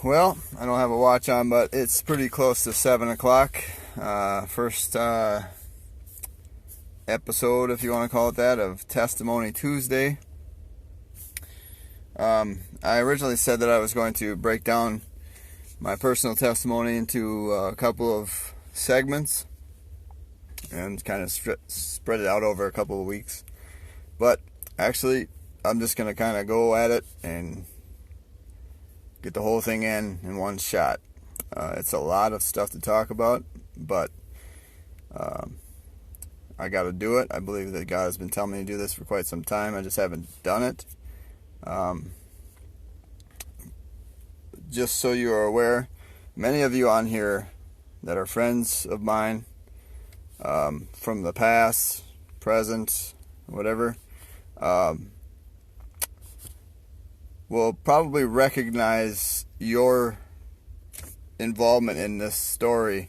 Well, I don't have a watch on, but it's pretty close to 7 o'clock. First episode, if you want to call it that, of Testimony Tuesday. I originally said that I was going to break down my personal testimony into a couple of segments and kind of spread it out over a couple of weeks. But actually, I'm just going to kind of go at it and get the whole thing in one shot. It's a lot of stuff to talk about, but I got to do it. I believe that God has been telling me to do this for quite some time. I just haven't done it. Just so you are aware, many of you on here that are friends of mine from the past, present, whatever, will probably recognize your involvement in this story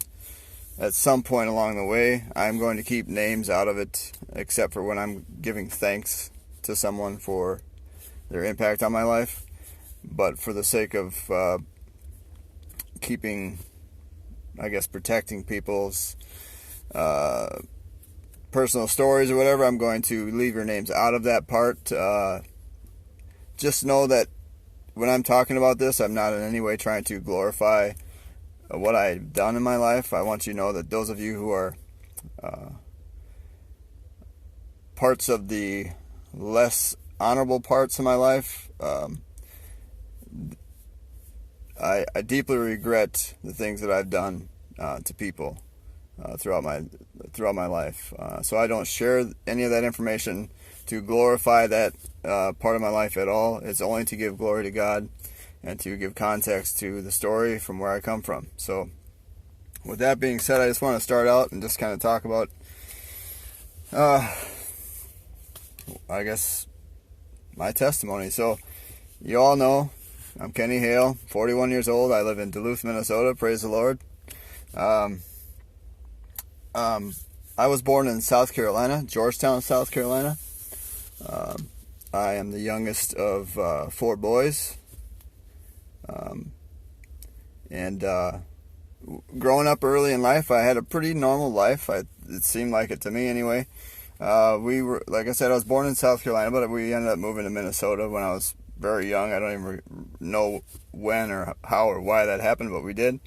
at some point along the way. I'm going to keep names out of it, except for when I'm giving thanks to someone for their impact on my life. But for the sake of protecting people's personal stories or whatever, I'm going to leave your names out of that part. Just know that when I'm talking about this, I'm not in any way trying to glorify what I've done in my life. I want you to know that those of you who are parts of the less honorable parts of my life, I deeply regret the things that I've done to people throughout my life. So I don't share any of that information to glorify that part of my life at all. It's only to give glory to God and to give context to the story from where I come from. So with that being said, I just want to start out and just kind of talk about my testimony. So you all know I'm Kenny Hale, 41 years old. I live in Duluth, Minnesota. Praise the Lord. I was born in South Carolina, Georgetown, South Carolina. I am the youngest of 4 boys. Growing up early in life, I had a pretty normal life. It seemed like it to me anyway. Like I said, I was born in South Carolina, but we ended up moving to Minnesota when I was very young. I don't even know when or how or why that happened, but we did.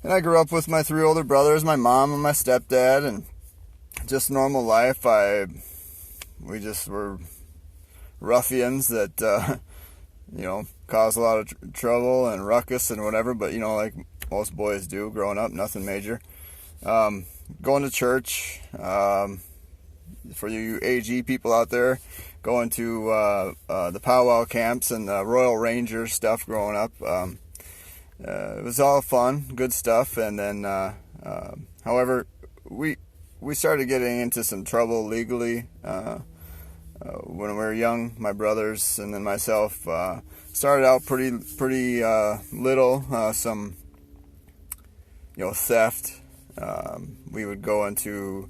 And I grew up with my 3 older brothers, my mom and my stepdad, and just normal life. We just were ruffians that, caused a lot of trouble and ruckus and whatever, but, like most boys do growing up, nothing major. Going to church, for you AG people out there, going to the powwow camps and the Royal Ranger stuff growing up. It was all fun, good stuff, and then, however, we started getting into some trouble legally when we were young. My brothers and then myself started out pretty little, some theft. We would go into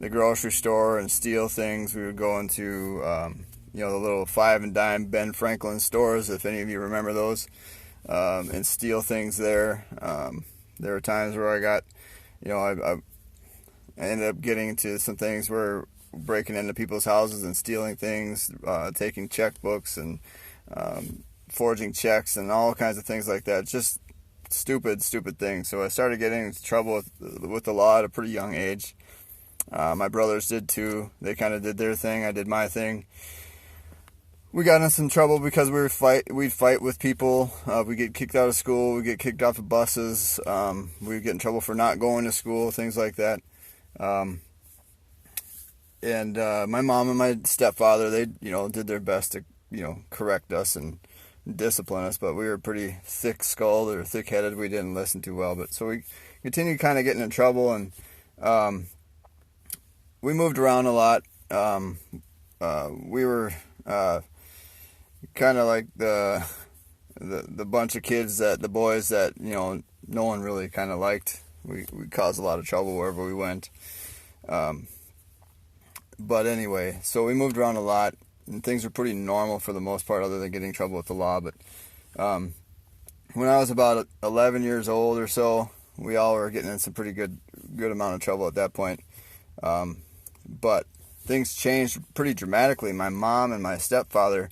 the grocery store and steal things. We would go into the little 5 and dime Ben Franklin stores, if any of you remember those. And steal things there. There were times where I got, I ended up getting into some things where breaking into people's houses and stealing things, taking checkbooks and forging checks and all kinds of things like that. Just stupid things. So I started getting into trouble with the law at a pretty young age. My brothers did too. They kind of did their thing. I did my thing. We got in some trouble because we'd fight with people. We'd get kicked out of school. We'd get kicked off of buses. We'd get in trouble for not going to school, things like that. And my mom and my stepfather, they, did their best to, correct us and discipline us. But we were pretty thick-skulled or thick-headed. We didn't listen too well. But so we continued kind of getting in trouble, and we moved around a lot. We were kind of like the bunch of kids the boys that no one really kind of liked. We caused a lot of trouble wherever we went. But anyway, so we moved around a lot, and things were pretty normal for the most part, other than getting in trouble with the law. But when I was about 11 years old or so, we all were getting in some pretty good amount of trouble at that point. But things changed pretty dramatically. My mom and my stepfather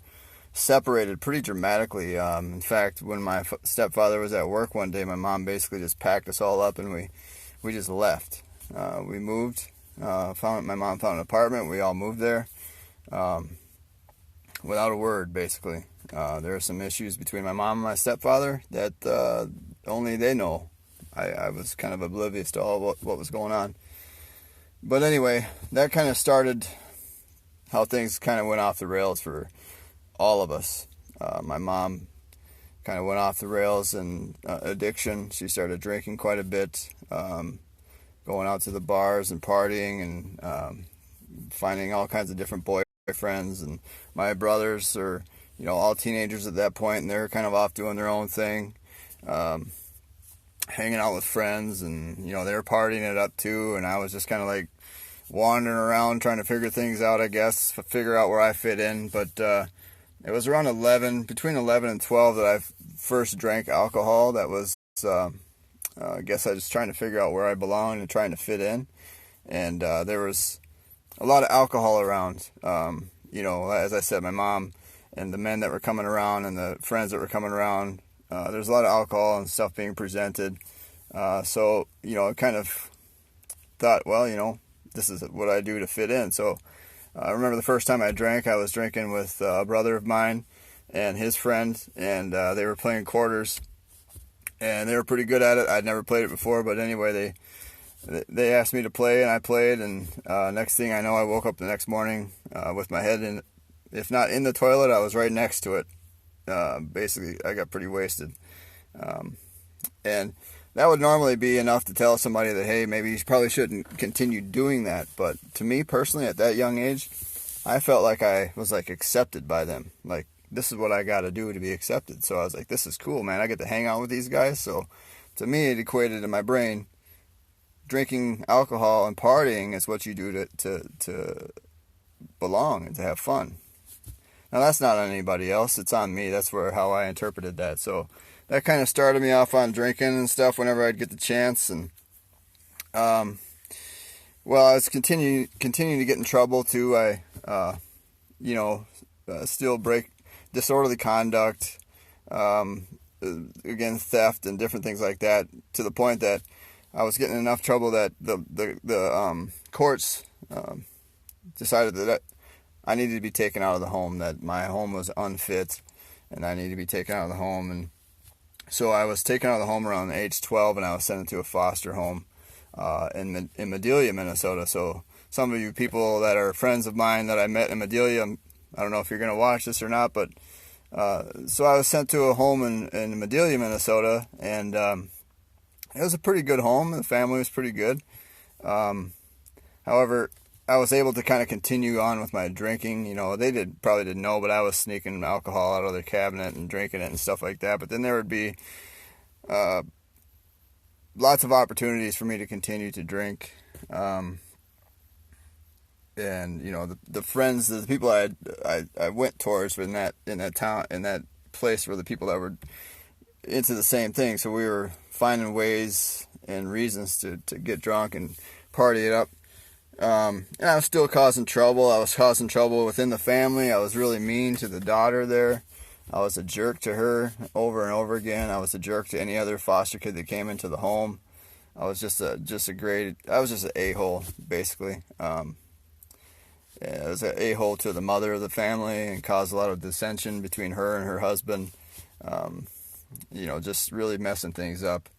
separated pretty dramatically. In fact, when my stepfather was at work one day, my mom basically just packed us all up and we just left. We moved. My mom found an apartment. We all moved there without a word, basically. There are some issues between my mom and my stepfather that only they know. I was kind of oblivious to all what was going on. But anyway, that kind of started how things kind of went off the rails for all of us. My mom kind of went off the rails in addiction. She started drinking quite a bit, going out to the bars and partying and finding all kinds of different boyfriends. And my brothers are, all teenagers at that point, and they're kind of off doing their own thing, hanging out with friends, and they were partying it up too. And I was just kind of like wandering around trying to figure things out, I guess, figure out where I fit in. But it was around between 11 and 12 that I first drank alcohol. That was, I guess I was just trying to figure out where I belonged and trying to fit in. And there was a lot of alcohol around. As I said, my mom and the men that were coming around and the friends that were coming around, there's a lot of alcohol and stuff being presented. So, I kind of thought, well, this is what I do to fit in. So I remember the first time I drank, I was drinking with a brother of mine and his friend, and they were playing quarters, and they were pretty good at it. I'd never played it before, but anyway, they asked me to play, and I played, and next thing I know, I woke up the next morning with my head in, if not in the toilet, I was right next to it. Basically, I got pretty wasted. And that would normally be enough to tell somebody that, hey, maybe you probably shouldn't continue doing that. But to me personally, at that young age, I felt like I was like accepted by them. Like, this is what I got to do to be accepted. So I was like, this is cool, man. I get to hang out with these guys. So to me, it equated in my brain, drinking alcohol and partying is what you do to belong and to have fun. Now, that's not on anybody else. It's on me. That's how I interpreted that. So that kind of started me off on drinking and stuff whenever I'd get the chance. And, I was continuing to get in trouble too. I, still break disorderly conduct, again, theft and different things like that, to the point that I was getting enough trouble that the courts decided that I needed to be taken out of the home, that my home was unfit, and I needed to be taken out of the home. And so I was taken out of the home around age 12, and I was sent into a foster home in Madelia, Minnesota. So some of you people that are friends of mine that I met in Madelia, I don't know if you're going to watch this or not, but so I was sent to a home in Madelia, Minnesota, and it was a pretty good home. The family was pretty good. However, I was able to kind of continue on with my drinking. They probably didn't know, but I was sneaking alcohol out of their cabinet and drinking it and stuff like that. But then there would be lots of opportunities for me to continue to drink. And the friends, the people I went towards in that town, in that place, were the people that were into the same thing. So we were finding ways and reasons to get drunk and party it up. And I was still causing trouble. I was causing trouble within the family. I was really mean to the daughter there. I was a jerk to her over and over again. I was a jerk to any other foster kid that came into the home. I was just an a-hole, basically. I was an a-hole to the mother of the family and caused a lot of dissension between her and her husband. Just really messing things up.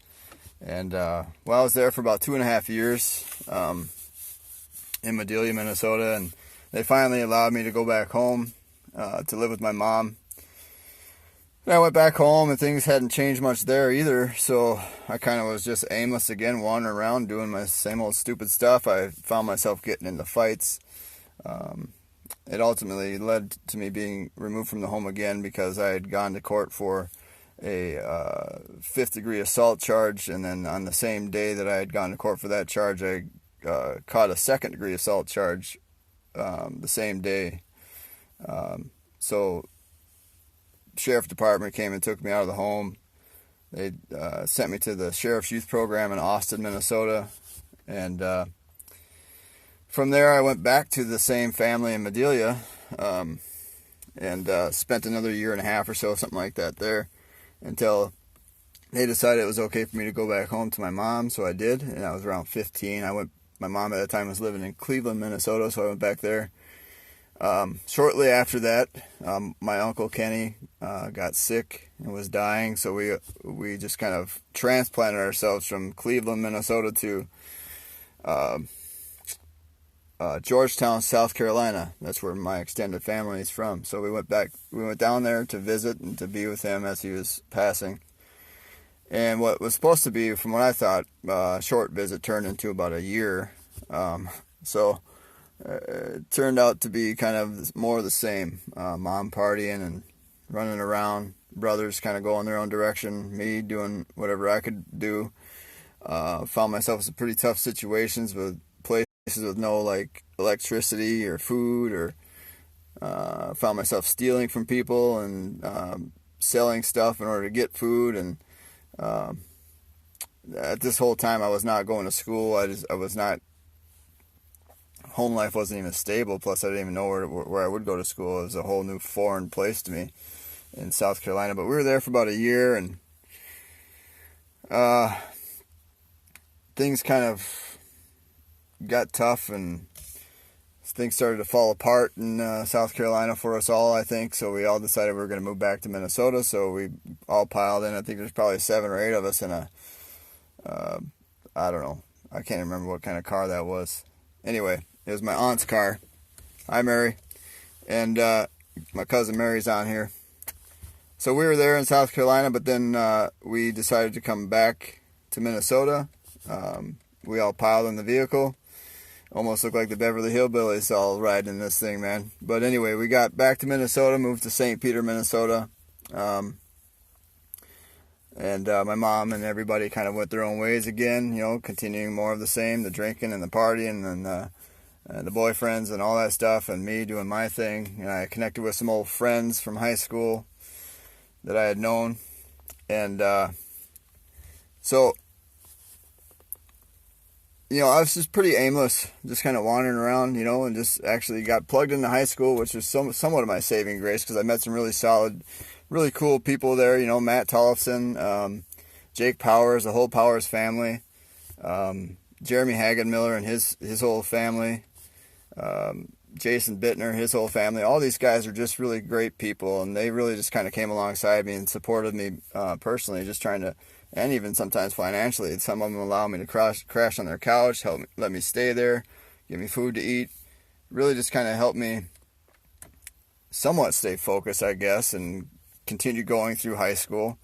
And I was there for about 2.5 years. In Madelia, Minnesota, and they finally allowed me to go back home to live with my mom. And I went back home, and things hadn't changed much there either, so I kind of was just aimless again, wandering around, doing my same old stupid stuff. I found myself getting into fights. It ultimately led to me being removed from the home again because I had gone to court for a 5th-degree assault charge, and then on the same day that I had gone to court for that charge, I caught a 2nd-degree assault charge the same day. So sheriff department came and took me out of the home. They sent me to the Sheriff's Youth Program in Austin, Minnesota, and from there I went back to the same family in Madelia, and spent another year and a half or so, something like that there, until they decided it was okay for me to go back home to my mom, so I did, and I was around 15. My mom at that time was living in Cleveland, Minnesota, so I went back there. Shortly after that, my Uncle Kenny got sick and was dying, so we just kind of transplanted ourselves from Cleveland, Minnesota to Georgetown, South Carolina. That's where my extended family is from. So we went down there to visit and to be with him as he was passing. And what was supposed to be, from what I thought, a short visit turned into about a year. It turned out to be kind of more of the same. Mom partying and running around, brothers kind of going their own direction, me doing whatever I could do. Found myself in some pretty tough situations with places with no like electricity or food, or found myself stealing from people and selling stuff in order to get food. And at this whole time I was not going to school. I was not, home life wasn't even stable, plus I didn't even know where I would go to school. It was a whole new foreign place to me in South Carolina. But we were there for about a year, and things kind of got tough, and things started to fall apart in South Carolina for us all, I think. So we all decided we were going to move back to Minnesota. So we all piled in. I think there's probably 7 or 8 of us in a, I don't know, I can't remember what kind of car that was. Anyway, it was my aunt's car. Hi, Mary. And my cousin Mary's on here. So we were there in South Carolina, but then we decided to come back to Minnesota. We all piled in the vehicle. Almost looked like the Beverly Hillbillies all riding in this thing, man. But anyway, we got back to Minnesota, moved to St. Peter, Minnesota. And my mom and everybody kind of went their own ways again, continuing more of the same, the drinking and the partying and the boyfriends and all that stuff, and me doing my thing. And I connected with some old friends from high school that I had known. And so I was just pretty aimless, just kind of wandering around, and just actually got plugged into high school, which was somewhat of my saving grace, because I met some really solid, really cool people there, Matt Tollefson, Jake Powers, the whole Powers family, Jeremy Hagenmiller and his whole family, Jason Bittner, his whole family. All these guys are just really great people, and they really just kind of came alongside me and supported me personally, just trying to, and even sometimes financially. Some of them allow me to crash on their couch, let me stay there, give me food to eat. Really just kind of helped me somewhat stay focused, I guess, and continue going through high school,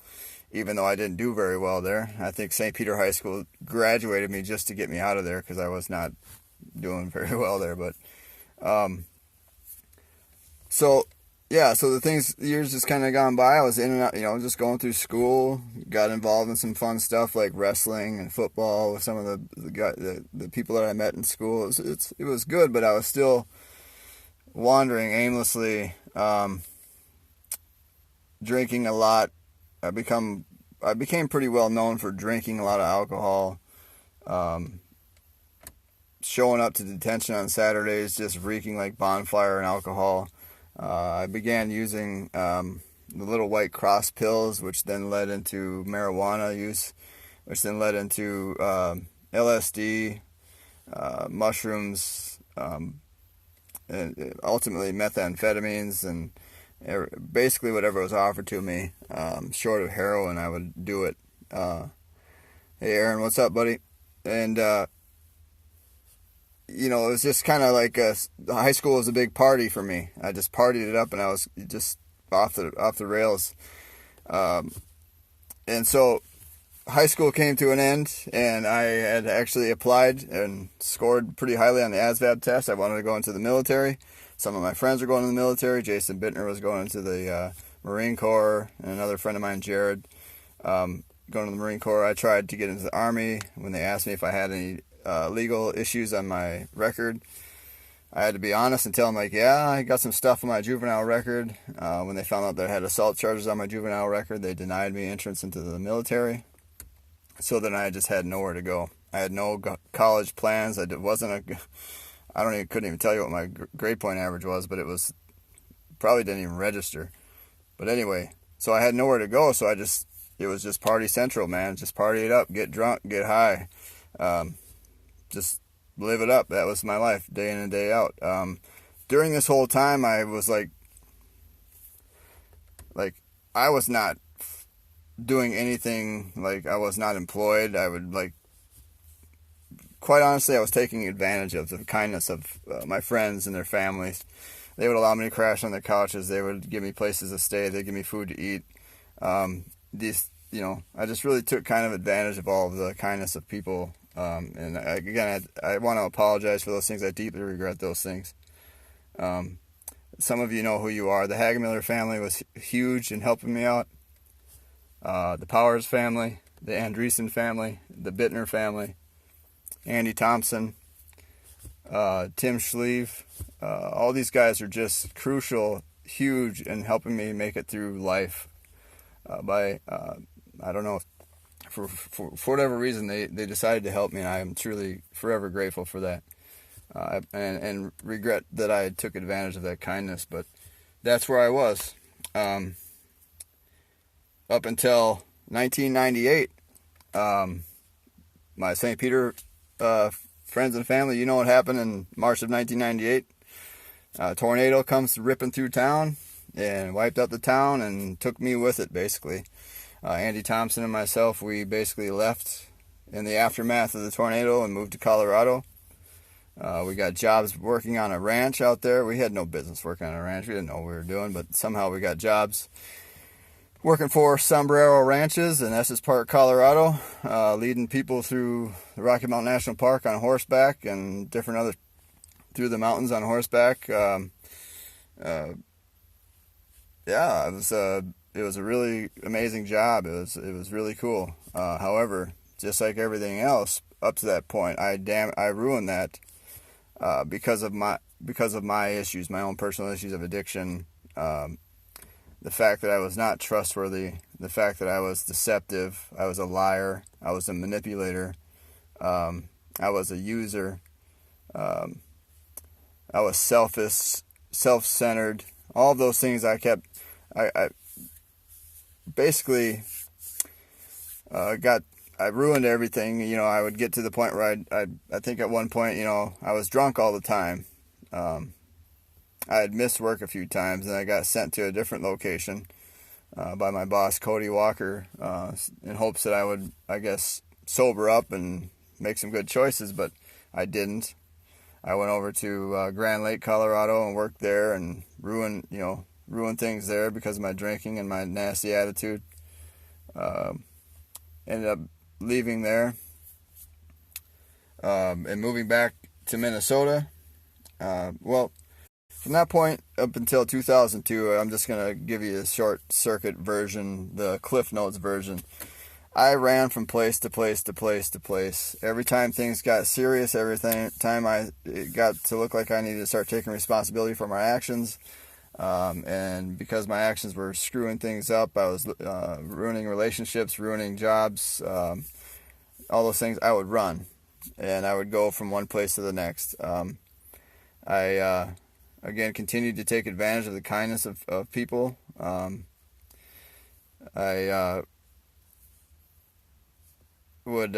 even though I didn't do very well there. I think St. Peter High School graduated me just to get me out of there, because I was not doing very well there. But so the years just kind of gone by. I was in and out, just going through school. Got involved in some fun stuff like wrestling and football with some of the people that I met in school. It was good, but I was still wandering aimlessly, drinking a lot. I became pretty well known for drinking a lot of alcohol, showing up to detention on Saturdays just reeking like bonfire and alcohol. I began using the little white cross pills, which then led into marijuana use, which then led into LSD, mushrooms, and ultimately methamphetamines, and basically whatever was offered to me. Short of heroin, I would do it. Hey, Aaron, what's up, buddy? And it was just kind of like high school was a big party for me. I just partied it up, and I was just off the rails. And so high school came to an end, and I had actually applied and scored pretty highly on the ASVAB test. I wanted to go into the military. Some of my friends were going to the military. Jason Bittner was going into the Marine Corps, and another friend of mine, Jared, going to the Marine Corps. I tried to get into the Army when they asked me if I had any legal issues on my record. I had to be honest and tell them, like, yeah, I got some stuff on my juvenile record. When they found out that I had assault charges on my juvenile record, they denied me entrance into the military. So then I just had nowhere to go. I had no college plans. Couldn't even tell you what my grade point average was, but it was, probably didn't even register. But anyway, so I had nowhere to go, so it was just party central, man. Just party it up, get drunk, get high. Just live it up. That was my life, day in and day out. During this whole time, I was like I was not doing anything, like I was not employed. I would quite honestly, I was taking advantage of the kindness of my friends and their families. They would allow me to crash on their couches. They would give me places to stay. They'd give me food to eat. I just really took kind of advantage of all of the kindness of people. And I want to apologize for those things. I deeply regret those things. Some of you know who you are. The Hagemiller family was huge in helping me out. The Powers family, the Andreessen family, the Bittner family, Andy Thompson, Tim Schlieve. All these guys are just crucial, huge in helping me make it through life. I don't know, for whatever reason they decided to help me, and I am truly forever grateful for that. And regret that I took advantage of that kindness, but that's where I was. Up until 1998, my St. Peter friends and family, you know what happened in March of 1998. A tornado comes ripping through town and wiped out the town and took me with it, basically. Andy Thompson and myself, we basically left in the aftermath of the tornado and moved to Colorado. We got jobs working on a ranch out there. We had no business working on a ranch. We didn't know what we were doing, but somehow we got jobs working for Sombrero Ranches in Estes Park, Colorado, leading people through the Rocky Mountain National Park on horseback and different other through the mountains on horseback. It was a really amazing job. It was really cool. However, just like everything else up to that point, I ruined that because of my issues, my own personal issues of addiction. The fact that I was not trustworthy, the fact that I was deceptive, I was a liar, I was a manipulator, I was a user, I was selfish, self-centered. All of those things I basically I ruined everything. I would get to the point where I think at one point, I was drunk all the time. I had missed work a few times, and I got sent to a different location by my boss, Cody Walker, in hopes that I would, I guess, sober up and make some good choices, but I didn't. I went over to Grand Lake, Colorado, and worked there and ruined things there because of my drinking and my nasty attitude. Ended up leaving there and moving back to Minnesota. From that point up until 2002, I'm just going to give you a short circuit version, the Cliff Notes version. I ran from place to place to place to place. Every time things got serious, it got to look like I needed to start taking responsibility for my actions. And because my actions were screwing things up, I was ruining relationships, ruining jobs, all those things, I would run. And I would go from one place to the next. I again continued to take advantage of the kindness of people. I would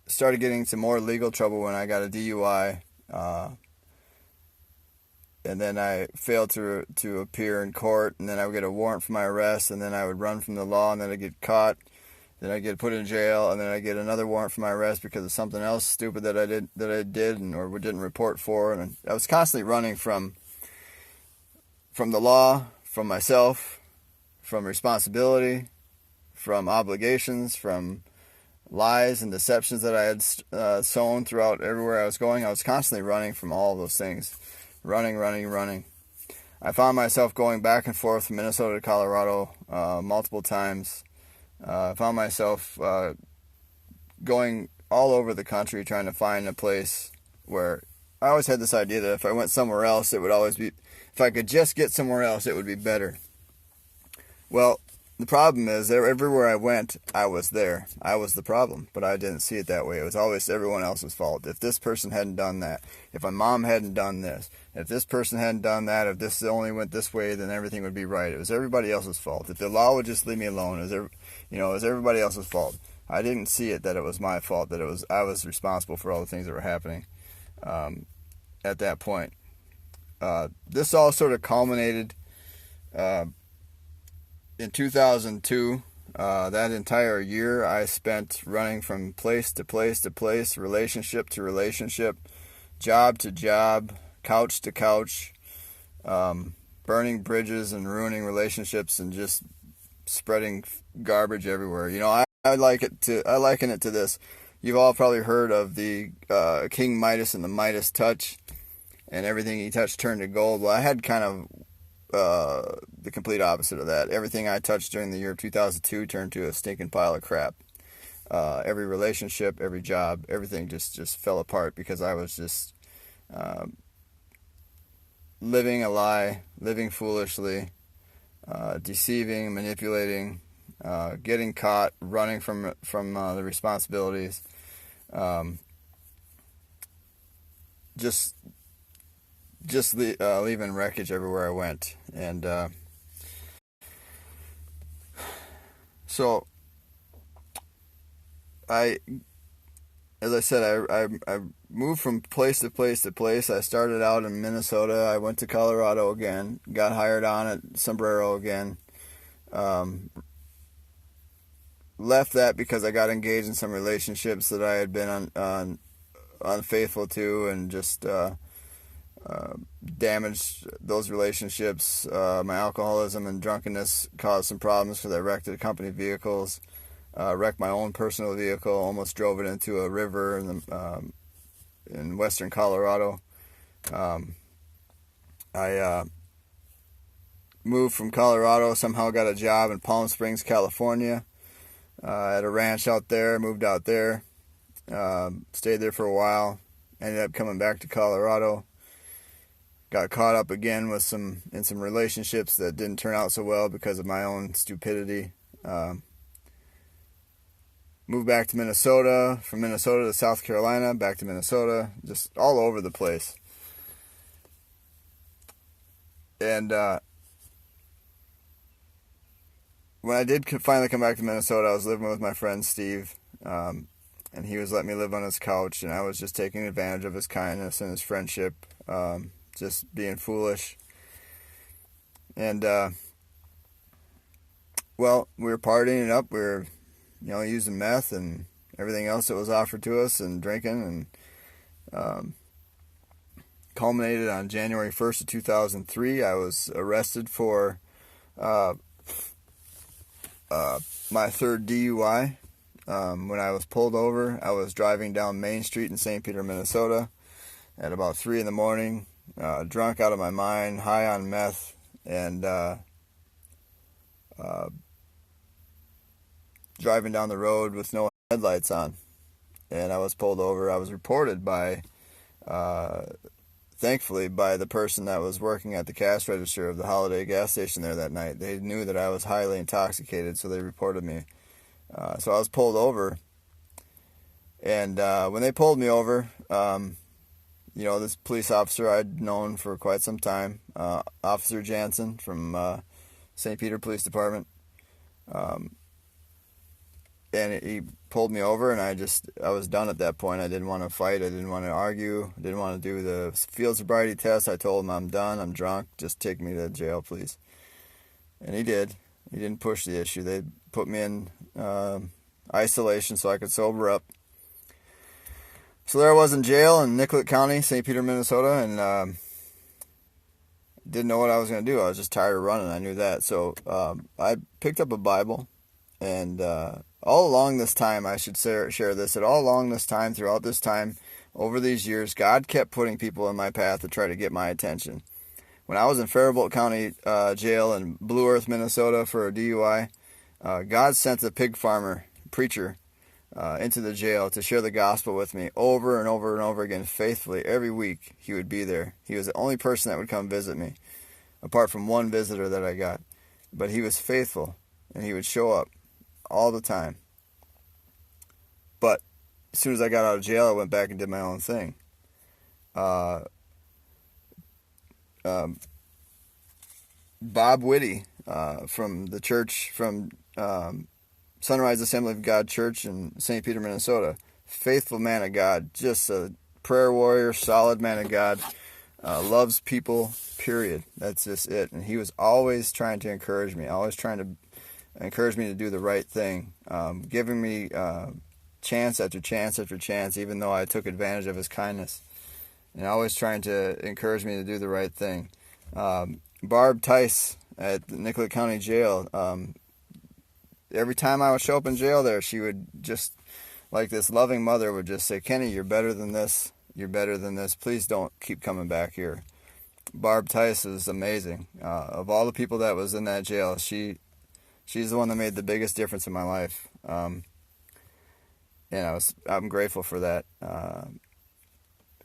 started getting into more legal trouble when I got a DUI. And then I failed to appear in court, and then I would get a warrant for my arrest, and then I would run from the law, and then I'd get caught, then I'd get put in jail, and then I'd get another warrant for my arrest because of something else stupid that I did or didn't report for, and I was constantly running from the law, from myself, from responsibility, from obligations, from lies and deceptions that I had sown throughout everywhere I was going. I was constantly running from all of those things. Running. I found myself going back and forth from Minnesota to Colorado multiple times. I found myself going all over the country trying to find a place where I always had this idea that if I went somewhere else, it would always be, if I could just get somewhere else, it would be better. Well, the problem is, everywhere I went, I was there. I was the problem, but I didn't see it that way. It was always everyone else's fault. If this person hadn't done that, if my mom hadn't done this, if this person hadn't done that, if this only went this way, then everything would be right. It was everybody else's fault. If the law would just leave me alone, it was everybody else's fault. I didn't see it that it was my fault, that I was responsible for all the things that were happening at that point. This all sort of culminated in 2002. That entire year I spent running from place to place to place, relationship to relationship, job to job, couch to couch, burning bridges and ruining relationships and just spreading garbage everywhere. I liken it to this. You've all probably heard of the King Midas and the Midas touch, and everything he touched turned to gold. Well, I had kind of the complete opposite of that. Everything I touched during the year of 2002 turned to a stinking pile of crap. Every relationship, every job, everything just fell apart because I was just living a lie, living foolishly, deceiving, manipulating, getting caught, running from the responsibilities, leaving wreckage everywhere I went. And so as I said, I moved from place to place to place. I started out in Minnesota. I went to Colorado again, got hired on at Sombrero again. Left that because I got engaged in some relationships that I had been unfaithful to, and just damaged those relationships. My alcoholism and drunkenness caused some problems because I wrecked the company vehicles, wrecked my own personal vehicle, almost drove it into a river in western Colorado. I moved from Colorado, somehow got a job in Palm Springs, California, at a ranch out there, moved out there, stayed there for a while, ended up coming back to Colorado. Got caught up again in some relationships that didn't turn out so well because of my own stupidity. Moved back to Minnesota, from Minnesota to South Carolina, back to Minnesota, just all over the place. And when I did finally come back to Minnesota, I was living with my friend Steve, and he was letting me live on his couch, and I was just taking advantage of his kindness and his friendship, just being foolish. And well, we were partying it up. We were, using meth and everything else that was offered to us, and drinking, and culminated on January 1st of 2003. I was arrested for my third DUI. When I was pulled over, I was driving down Main Street in St. Peter, Minnesota at about 3 in the morning, drunk out of my mind, high on meth, and driving down the road with no headlights on. And I was pulled over. I was reported thankfully, by the person that was working at the cash register of the Holiday gas station there that night. They knew that I was highly intoxicated, so they reported me. So I was pulled over. And when they pulled me over, this police officer I'd known for quite some time, Officer Jansen from St. Peter Police Department, and he pulled me over, and I was done at that point. I didn't want to fight. I didn't want to argue. I didn't want to do the field sobriety test. I told him, I'm done. I'm drunk. Just take me to jail, please. And he did. He didn't push the issue. They put me in isolation so I could sober up. So there I was in jail in Nicollet County, St. Peter, Minnesota, and didn't know what I was going to do. I was just tired of running. I knew that. So I picked up a Bible, and all along this time, I should share this, that all along this time, throughout this time, over these years, God kept putting people in my path to try to get my attention. When I was in Faribault County Jail in Blue Earth, Minnesota for a DUI, God sent a pig farmer preacher into the jail to share the gospel with me over and over and over again faithfully. Every week he would be there. He was the only person that would come visit me, apart from one visitor that I got. But he was faithful, and he would show up all the time. But as soon as I got out of jail, I went back and did my own thing. Bob Whitty from the church, from Sunrise Assembly of God Church in St. Peter, Minnesota. Faithful man of God, just a prayer warrior, solid man of God, loves people, period. That's just it. And he was always trying to encourage me, always trying to encourage me to do the right thing, giving me chance after chance after chance, even though I took advantage of his kindness, and always trying to encourage me to do the right thing. Barb Tice at the Nicollet County Jail, every time I would show up in jail there, she would just, like this loving mother, would just say, "Kenny, you're better than this. You're better than this. Please don't keep coming back here." Barb Tice is amazing. Of all the people that was in that jail, she's the one that made the biggest difference in my life. And I'm grateful for that.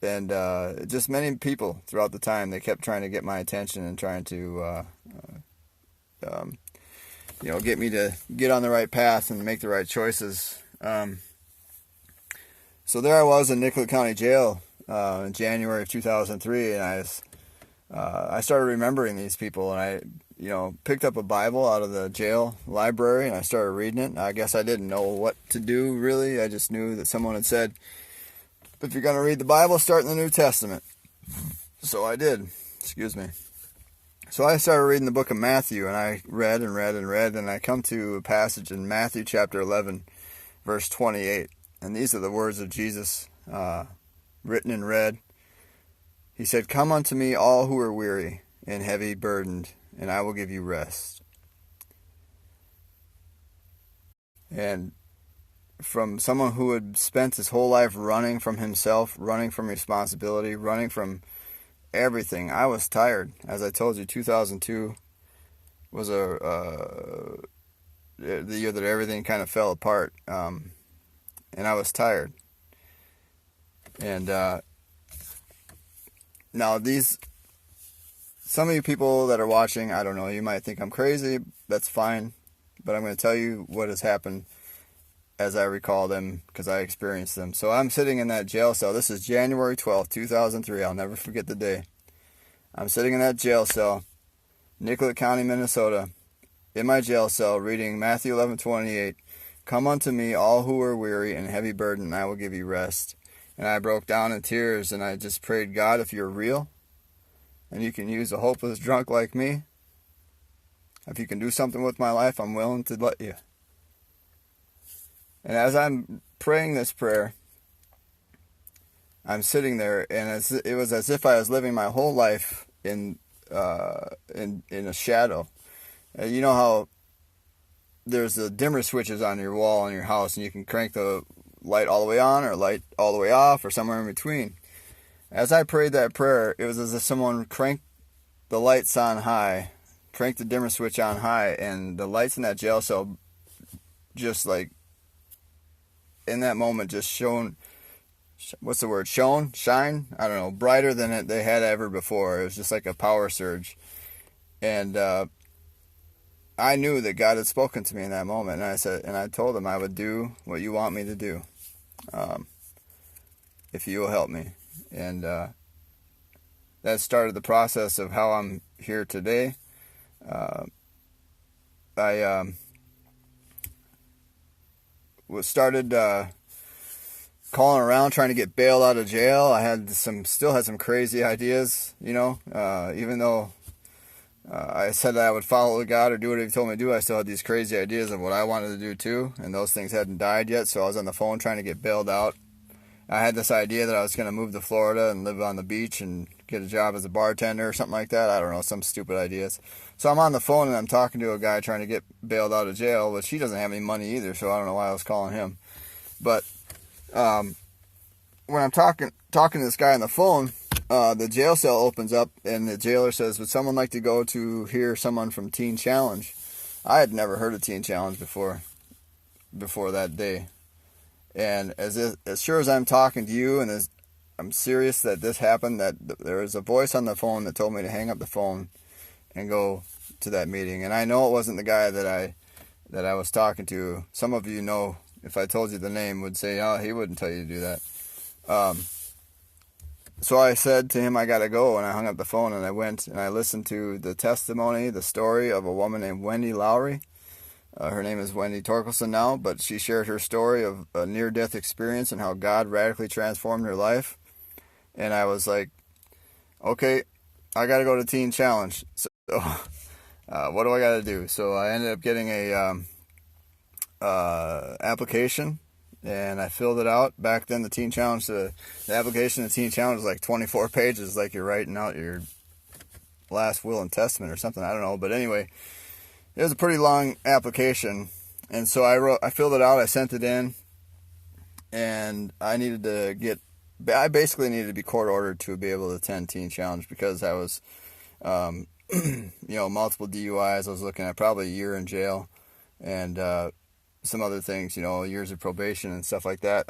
And just many people throughout the time, they kept trying to get my attention and trying to get me to get on the right path and make the right choices. So there I was in Nicollet County Jail in January of 2003, and I started remembering these people, and I picked up a Bible out of the jail library, and I started reading it. I guess I didn't know what to do, really. I just knew that someone had said, if you're going to read the Bible, start in the New Testament. So I did. Excuse me. So I started reading the book of Matthew, and I read and read and read, and I come to a passage in Matthew chapter 11, verse 28. And these are the words of Jesus, written in red. He said, "Come unto me, all who are weary and heavy burdened, and I will give you rest." And from someone who had spent his whole life running from himself, running from responsibility, running from everything, I was tired. As I told you, 2002 was the year that everything kind of fell apart, and I was tired. And now some of you people that are watching, I don't know, you might think I'm crazy. That's fine, but I'm going to tell you what has happened as I recall them, because I experienced them. So I'm sitting in that jail cell. This is January 12th, 2003. I'll never forget the day. I'm sitting in that jail cell, Nicollet County, Minnesota, in my jail cell, reading Matthew 11:28. "Come unto me, all who are weary and heavy burdened, and I will give you rest." And I broke down in tears, and I just prayed, "God, if you're real, and you can use a hopeless drunk like me, if you can do something with my life, I'm willing to let you." And as I'm praying this prayer, I'm sitting there, and it was as if I was living my whole life in a shadow. You know how there's the dimmer switches on your wall in your house, and you can crank the light all the way on or light all the way off or somewhere in between. As I prayed that prayer, it was as if someone cranked the lights on high, cranked the dimmer switch on high, and the lights in that jail cell just like in that moment just shone, what's the word, shine, I don't know, brighter than they had ever before. It was just like a power surge. And I knew that God had spoken to me in that moment, and I told him I would do what you want me to do, if you will help me. And that started the process of how I'm here today. I started calling around trying to get bailed out of jail. I still had some crazy ideas, even though I said that I would follow God or do whatever he told me to do, I still had these crazy ideas of what I wanted to do too, and those things hadn't died yet. So I was on the phone trying to get bailed out. I had this idea that I was going to move to Florida and live on the beach and get a job as a bartender or something like that. I don't know, some stupid ideas. So I'm on the phone and I'm talking to a guy trying to get bailed out of jail, which he doesn't have any money either, so I don't know why I was calling him. But when I'm talking to this guy on the phone, the jail cell opens up and the jailer says, "Would someone like to go to hear someone from Teen Challenge?" I had never heard of Teen Challenge before that day. And as sure as I'm talking to you, and as I'm serious that this happened, that there was a voice on the phone that told me to hang up the phone and go to that meeting. And I know it wasn't the guy that I was talking to. Some of you know, if I told you the name, would say, oh, he wouldn't tell you to do that. So I said to him, I got to go, and I hung up the phone, and I went, and I listened to the testimony, the story of a woman named Wendy Lowry. Her name is Wendy Torkelson now, but she shared her story of a near-death experience and how God radically transformed her life. And I was like, okay, I got to go to Teen Challenge. So what do I got to do? So I ended up getting a application, and I filled it out. Back then, the Teen Challenge, the application to Teen Challenge was like 24 pages, like you're writing out your last will and testament or something. I don't know, but anyway, it was a pretty long application, and so I filled it out. I sent it in, and I basically needed to be court ordered to be able to attend Teen Challenge because I was, multiple DUIs. I was looking at probably a year in jail, and some other things, years of probation and stuff like that.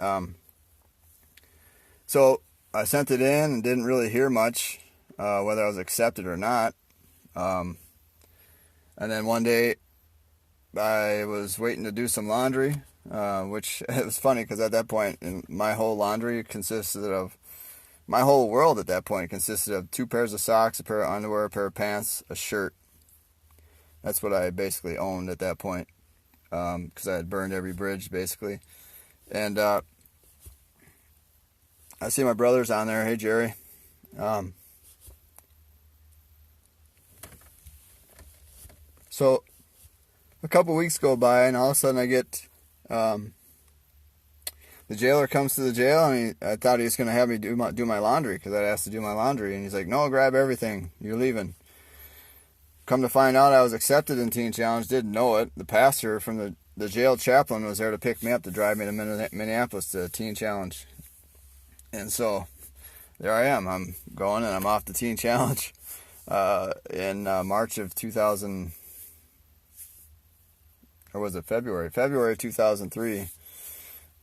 So I sent it in and didn't really hear much, whether I was accepted or not. And then one day I was waiting to do some laundry, which it was funny because at that point my whole laundry my whole world at that point consisted of 2 pairs of socks, a pair of underwear, a pair of pants, a shirt. That's what I basically owned at that point, because I had burned every bridge basically. And I see my brother's on there. Hey, Jerry. So a couple weeks go by, and all of a sudden I get the jailer comes to the jail, and I thought he was going to have me do my laundry because I'd asked to do my laundry, and he's like, "No, grab everything. You're leaving." Come to find out, I was accepted in Teen Challenge. Didn't know it. The pastor from the jail chaplain was there to pick me up to drive me to Minneapolis to Teen Challenge, and so there I am. I'm going, and I'm off to Teen Challenge in March of 2000. Or was it February? February of 2003.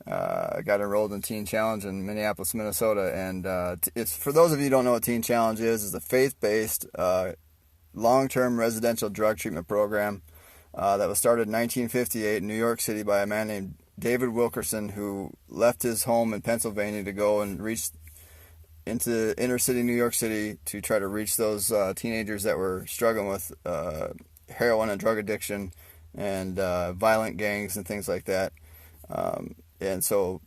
I got enrolled in Teen Challenge in Minneapolis, Minnesota. And it's, for those of you who don't know what Teen Challenge is a faith-based, long-term residential drug treatment program that was started in 1958 in New York City by a man named David Wilkerson, who left his home in Pennsylvania to go and reach into inner city New York City to try to reach those teenagers that were struggling with heroin and drug addiction and violent gangs and things like that. And so,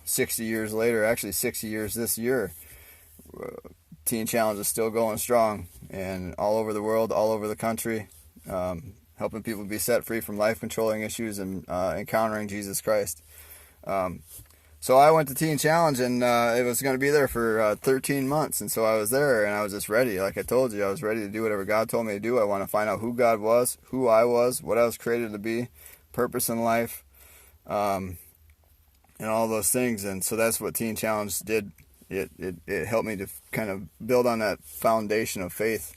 60 years later, actually 60 years this year, Teen Challenge is still going strong, and all over the world, all over the country, helping people be set free from life-controlling issues and encountering Jesus Christ. So I went to Teen Challenge, and it was going to be there for 13 months, and so I was there, and I was just ready. Like I told you, I was ready to do whatever God told me to do. I want to find out who God was, who I was, what I was created to be, purpose in life, and all those things. And so that's what Teen Challenge did. It helped me to kind of build on that foundation of faith.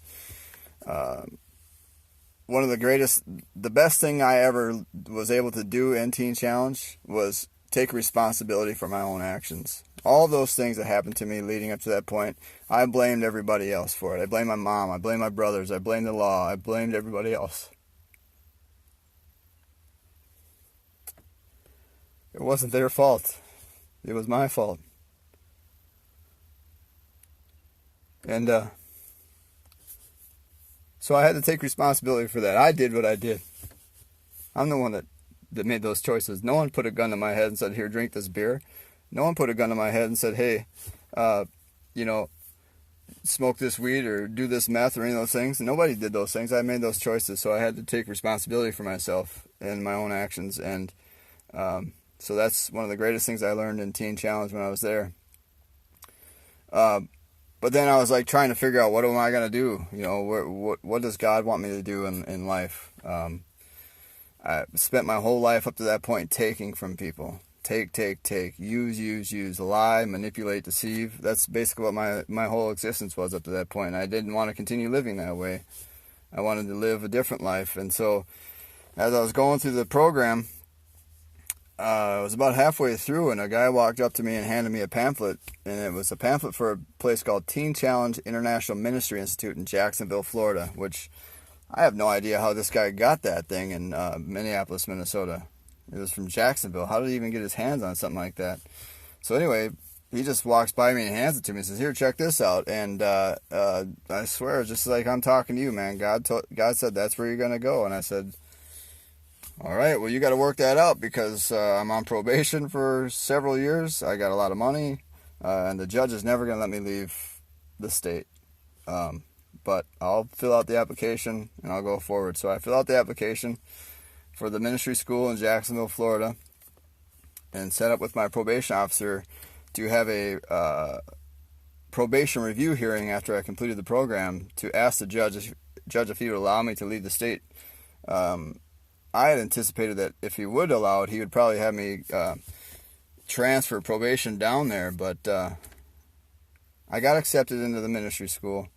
One of the best thing I ever was able to do in Teen Challenge was take responsibility for my own actions. All those things that happened to me leading up to that point, I blamed everybody else for it. I blamed my mom, I blamed my brothers, I blamed the law, I blamed everybody else. It wasn't their fault. It was my fault. And so I had to take responsibility for that. I did what I did. I'm the one that made those choices. No one put a gun to my head and said, "Here, drink this beer." No one put a gun to my head and said, "Hey, smoke this weed or do this meth," or any of those things. Nobody did those things. I made those choices, so I had to take responsibility for myself and my own actions. And so that's one of the greatest things I learned in Teen Challenge when I was there. But then I was like trying to figure out, what am I going to do? What does God want me to do in life? I spent my whole life up to that point taking from people. Take, use, lie, manipulate, deceive. That's basically what my whole existence was up to that point. And I didn't want to continue living that way. I wanted to live a different life. And so as I was going through the program, I was about halfway through, and a guy walked up to me and handed me a pamphlet, and it was a pamphlet for a place called Teen Challenge International Ministry Institute in Jacksonville, Florida, which I have no idea how this guy got that thing in Minneapolis, Minnesota. It was from Jacksonville. How did he even get his hands on something like that? So anyway, he just walks by me and hands it to me and says, "Here, check this out." And I swear, just like I'm talking to you, man, God said that's where you're going to go. And I said, all right, well, you got to work that out because I'm on probation for several years. I got a lot of money, and the judge is never going to let me leave the state. But I'll fill out the application and I'll go forward. So I fill out the application for the ministry school in Jacksonville, Florida, and set up with my probation officer to have a probation review hearing after I completed the program to ask the judge if he would allow me to leave the state. I had anticipated that if he would allow it, he would probably have me transfer probation down there, but I got accepted into the ministry school.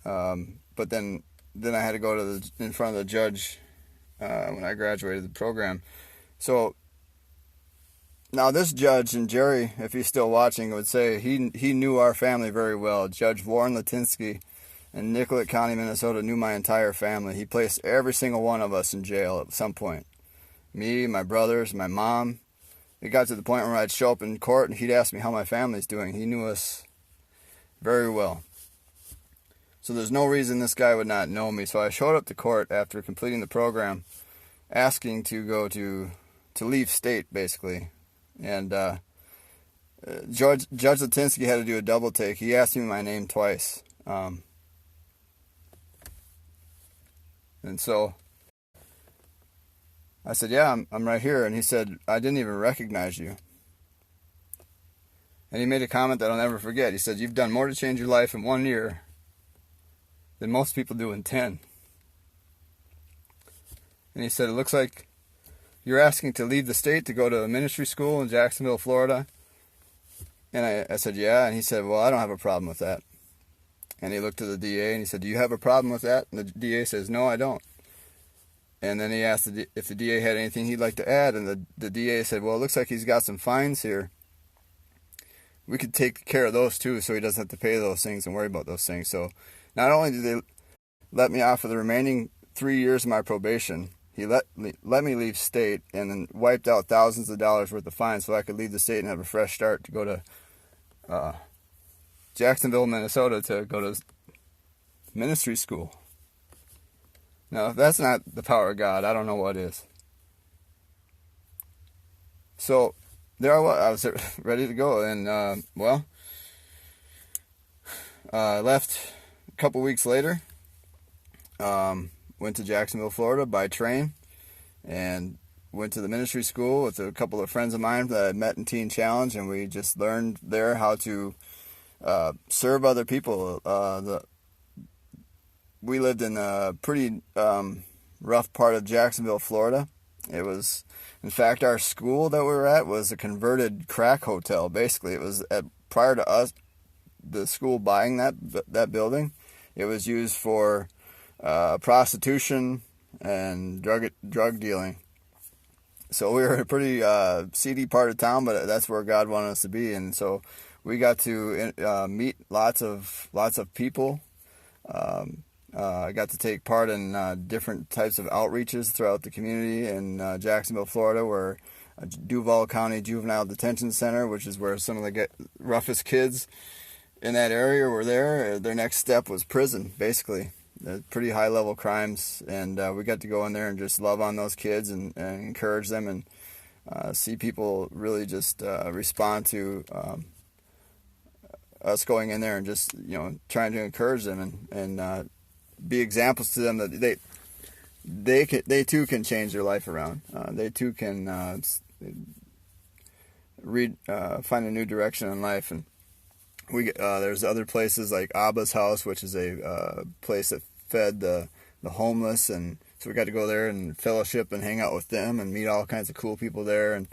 But then I had to go to in front of the judge when I graduated the program. So now this judge, and Jerry, if he's still watching, would say he knew our family very well. Judge Warren Latinsky in Nicollet County, Minnesota, knew my entire family. He placed every single one of us in jail at some point. Me, my brothers, my mom. It got to the point where I'd show up in court and he'd ask me how my family's doing. He knew us very well. So there's no reason this guy would not know me. So I showed up to court after completing the program, asking to go to leave state, basically. And Judge Latinsky had to do a double take. He asked me my name twice. And so I said, "Yeah, I'm right here." And he said, "I didn't even recognize you." And he made a comment that I'll never forget. He said, "You've done more to change your life in 1 year than most people do in 10. And he said, "It looks like you're asking to leave the state to go to a ministry school in Jacksonville, Florida." And I said, "Yeah." And he said, "Well, I don't have a problem with that." And he looked at the DA and he said, "Do you have a problem with that?" And the DA says, "No, I don't." And then he asked if the DA had anything he'd like to add. And the DA said, "Well, it looks like he's got some fines here. We could take care of those too, so he doesn't have to pay those things and worry about those things." So not only did they let me off for the remaining 3 years of my probation, he let me leave state and then wiped out thousands of dollars worth of fines so I could leave the state and have a fresh start to go to Jacksonville, Minnesota, to go to ministry school. Now, if that's not the power of God, I don't know what is. So there I was ready to go, and I left a couple weeks later. Went to Jacksonville, Florida by train, and went to the ministry school with a couple of friends of mine that I met in Teen Challenge, and we just learned there how to serve other people. We lived in a pretty rough part of Jacksonville, Florida. It was, in fact, our school that we were at was a converted crack hotel. Basically, it was prior to us, the school buying that building. It was used for prostitution and drug dealing. So we were in a pretty seedy part of town, but that's where God wanted us to be, and so we got to meet lots of people. I got to take part in different types of outreaches throughout the community in Jacksonville, Florida, where Duval County Juvenile Detention Center, which is where some of the roughest kids in that area were there. Their next step was prison, basically. Pretty high-level crimes, and we got to go in there and just love on those kids and encourage them, and see people really just respond to us going in there and just trying to encourage them and be examples to them that they too can change their life around. They too can find a new direction in life. And there's other places like Abba's House, which is a place that fed the homeless, and so we got to go there and fellowship and hang out with them and meet all kinds of cool people there, and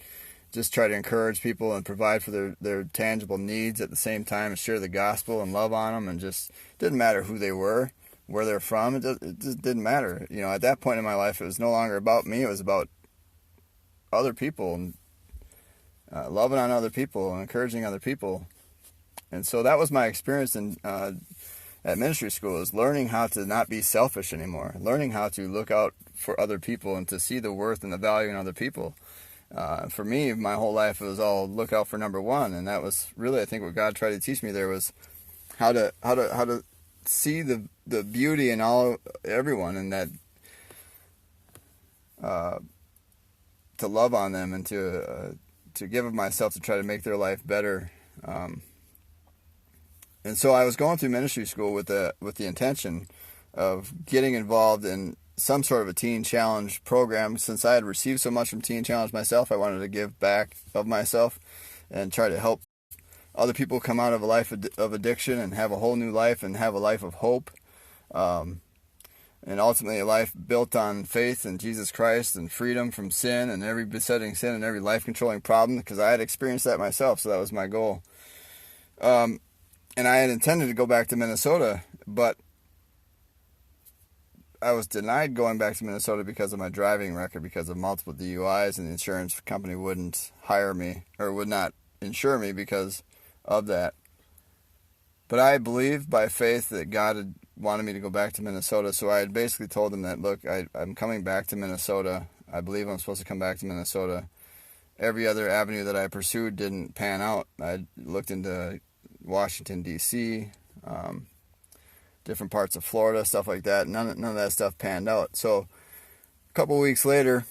just try to encourage people and provide for their tangible needs at the same time, and share the gospel and love on them. And just didn't matter who they were, where they're from. It just didn't matter. At that point in my life, it was no longer about me. It was about other people and loving on other people and encouraging other people. And so that was my experience at ministry school, is learning how to not be selfish anymore, learning how to look out for other people and to see the worth and the value in other people. For me, my whole life, it was all look out for number one, and that was really, I think, what God tried to teach me there, was how to see the beauty in everyone, and that to love on them and to give of myself to try to make their life better. And so I was going through ministry school with the intention of getting involved in some sort of a teen challenge program. Since I had received so much from teen challenge myself, I wanted to give back of myself and try to help other people come out of a life of addiction and have a whole new life and have a life of hope. And ultimately a life built on faith in Jesus Christ and freedom from sin and every besetting sin and every life-controlling problem, because I had experienced that myself, so that was my goal. And I had intended to go back to Minnesota, but I was denied going back to Minnesota because of my driving record, because of multiple DUIs, and the insurance company wouldn't hire me, or would not insure me because of that. But I believed by faith that God had wanted me to go back to Minnesota, so I had basically told him that, look, I'm coming back to Minnesota. I believe I'm supposed to come back to Minnesota. Every other avenue that I pursued didn't pan out. I looked into Washington, D.C., different parts of Florida, stuff like that. None of that stuff panned out. So a couple of weeks later,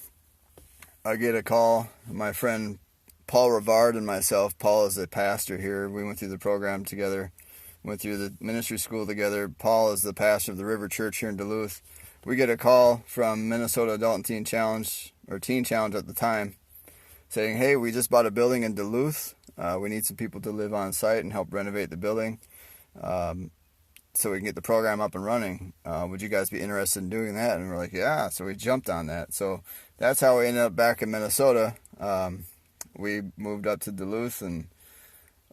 I get a call. My friend Paul Rivard and myself, Paul is the pastor here. We went through the program together, went through the ministry school together. Paul is the pastor of the River Church here in Duluth. We get a call from Minnesota Adult and Teen Challenge, or Teen Challenge at the time, saying, hey, we just bought a building in Duluth. We need some people to live on site and help renovate the building so we can get the program up and running. Would you guys be interested in doing that? And we're like, yeah. So we jumped on that. So that's how we ended up back in Minnesota. We moved up to Duluth and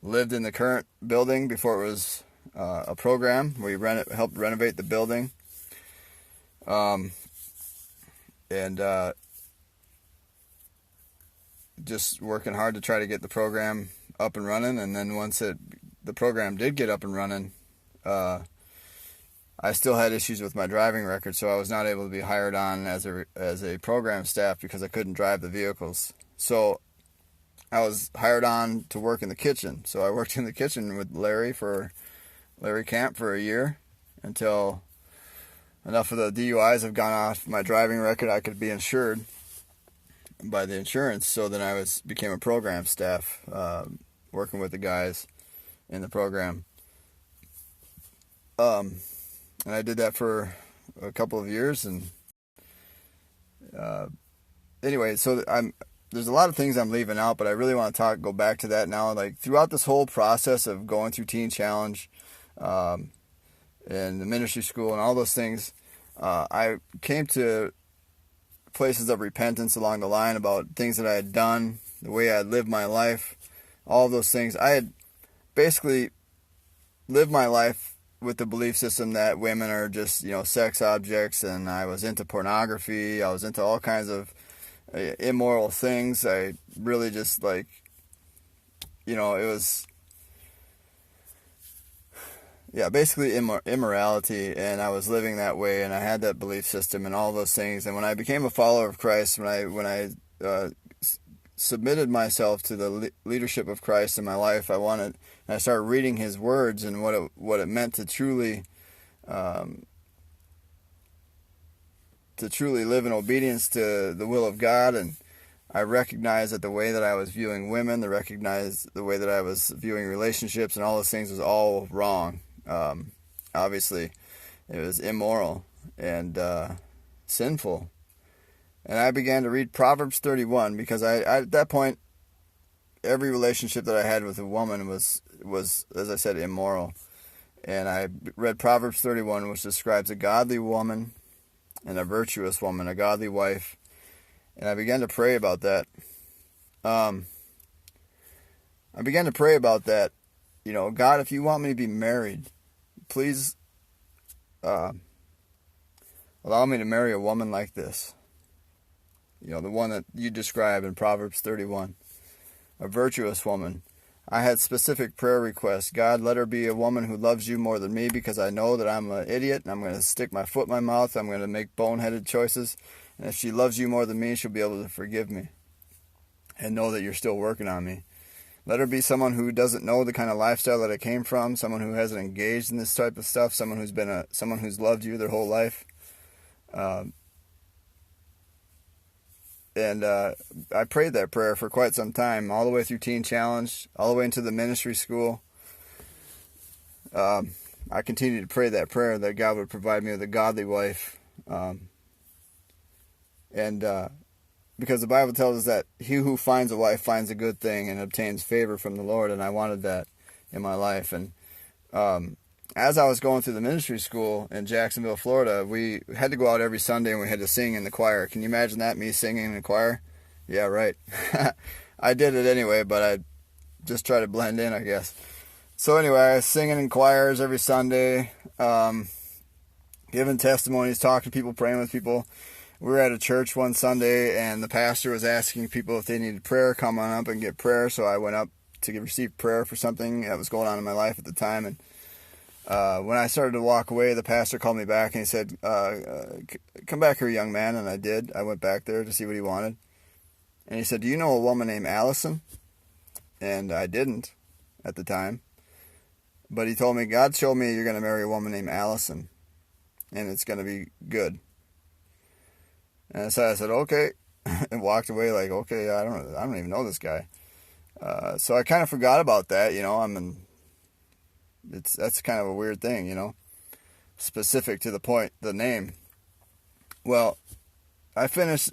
lived in the current building before it was a program. We helped renovate the building. Just working hard to try to get the program up and running. And then once the program did get up and running, I still had issues with my driving record, so I was not able to be hired on as a program staff because I couldn't drive the vehicles. So I was hired on to work in the kitchen. So I worked in the kitchen with Larry Camp for a year, until enough of the DUIs have gone off my driving record, I could be insured by the insurance. So then I became a program staff, working with the guys in the program. And I did that for a couple of years. And anyway, so there's a lot of things I'm leaving out, but I really want to go back to that now. Like, throughout this whole process of going through Teen Challenge, and the ministry school and all those things, I came to places of repentance along the line about things that I had done, the way I had lived my life, all of those things. I had basically lived my life with the belief system that women are just, sex objects, and I was into pornography. I was into all kinds of immoral things. I really just it was, basically immorality, and I was living that way, and I had that belief system and all those things. And when I became a follower of Christ, when I submitted myself to the leadership of Christ in my life, and I started reading His words and what it meant to truly live in obedience to the will of God. And I recognized that the way that I was viewing women, the way that I was viewing relationships and all those things was all wrong. Obviously, it was immoral and sinful. And I began to read Proverbs 31 because I at that point, every relationship that I had with a woman was, as I said, immoral. And I read Proverbs 31, which describes a godly woman and a virtuous woman, a godly wife. And I began to pray about that. God, if you want me to be married, please allow me to marry a woman like this. the one that you describe in Proverbs 31. A virtuous woman. I had specific prayer requests. God, let her be a woman who loves you more than me, because I know that I'm an idiot and I'm going to stick my foot in my mouth. I'm going to make boneheaded choices. And if she loves you more than me, she'll be able to forgive me and know that you're still working on me. Let her be someone who doesn't know the kind of lifestyle that I came from, someone who hasn't engaged in this type of stuff, someone who's loved you their whole life. And I prayed that prayer for quite some time, all the way through Teen Challenge, all the way into the ministry school. I continued to pray that prayer that God would provide me with a godly wife. Because the Bible tells us that he who finds a wife finds a good thing and obtains favor from the Lord, and I wanted that in my life. And as I was going through the ministry school in Jacksonville, Florida, we had to go out every Sunday and we had to sing in the choir. Can you imagine that, me singing in the choir? Yeah, right. I did it anyway, but I just try to blend in, I guess. So anyway, I was singing in choirs every Sunday, giving testimonies, talking to people, praying with people. We were at a church one Sunday, and the pastor was asking people if they needed prayer, come on up and get prayer. So I went up to receive prayer for something that was going on in my life at the time. And when I started to walk away, the pastor called me back and he said, come back here, young man. And I did. I went back there to see what he wanted. And he said, do you know a woman named Allison? And I didn't at the time. But he told me, God showed me you're going to marry a woman named Allison, and it's going to be good. And so I said, okay, and walked away like, okay, I don't even know this guy. So I kind of forgot about that, that's kind of a weird thing, specific to the point, the name. Well, I finished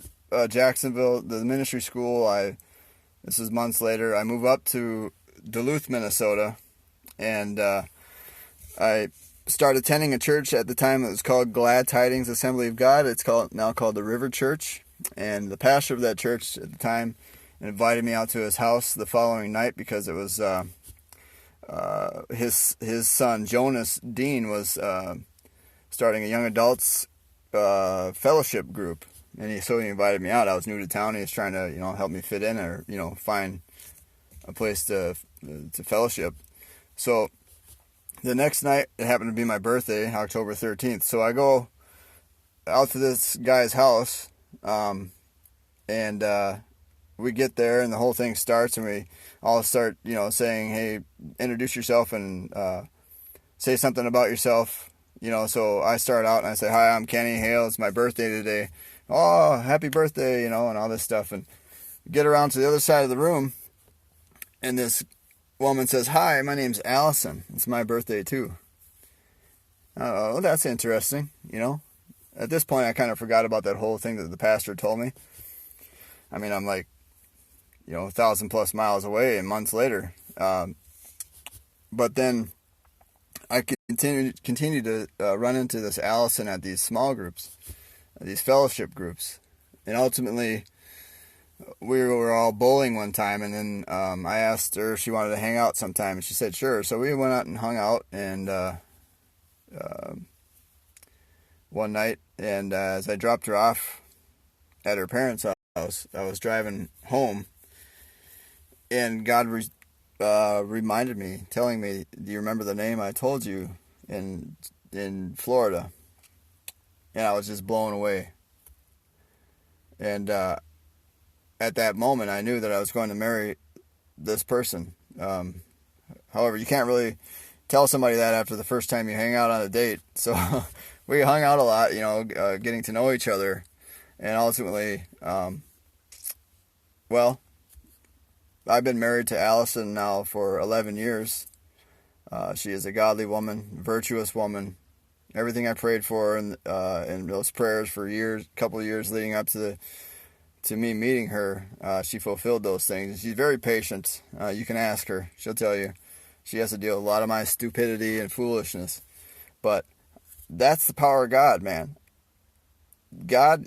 Jacksonville, the ministry school. This is months later. I moved up to Duluth, Minnesota, and I started attending a church at the time that was called Glad Tidings Assembly of God. It's now called the River Church. And the pastor of that church at the time invited me out to his house the following night because it was his son Jonas Dean was starting a young adults fellowship group, and so he invited me out. I was new to town. He was trying to help me fit in, or find a place to fellowship. So the next night, it happened to be my birthday, October 13th. So I go out to this guy's house, and we get there, and the whole thing starts, and we all start, saying, hey, introduce yourself and say something about yourself. So I start out and I say, hi, I'm Kenny Hale. It's my birthday today. Oh, happy birthday, and all this stuff. And get around to the other side of the room, and this woman says, hi, my name's Allison. It's my birthday too. Oh, that's interesting, At this point, I kind of forgot about that whole thing that the pastor told me. I mean, I'm like, 1,000+ miles away and months later. But then I continue to run into this Allison at these small groups, these fellowship groups. And ultimately, we were all bowling one time, and then I asked her if she wanted to hang out sometime, and she said sure. So we went out and hung out, and one night, and as I dropped her off at her parents' house, I was driving home, and God reminded me, telling me, do you remember the name I told you in Florida? And I was just blown away. And at that moment, I knew that I was going to marry this person. However, you can't really tell somebody that after the first time you hang out on a date. So we hung out a lot, getting to know each other. And ultimately, I've been married to Allison now for 11 years. She is a godly woman, virtuous woman. Everything I prayed for in those prayers for couple of years leading up to me meeting her, she fulfilled those things. She's very patient. You can ask her. She'll tell you. She has to deal with a lot of my stupidity and foolishness. But that's the power of God, man. God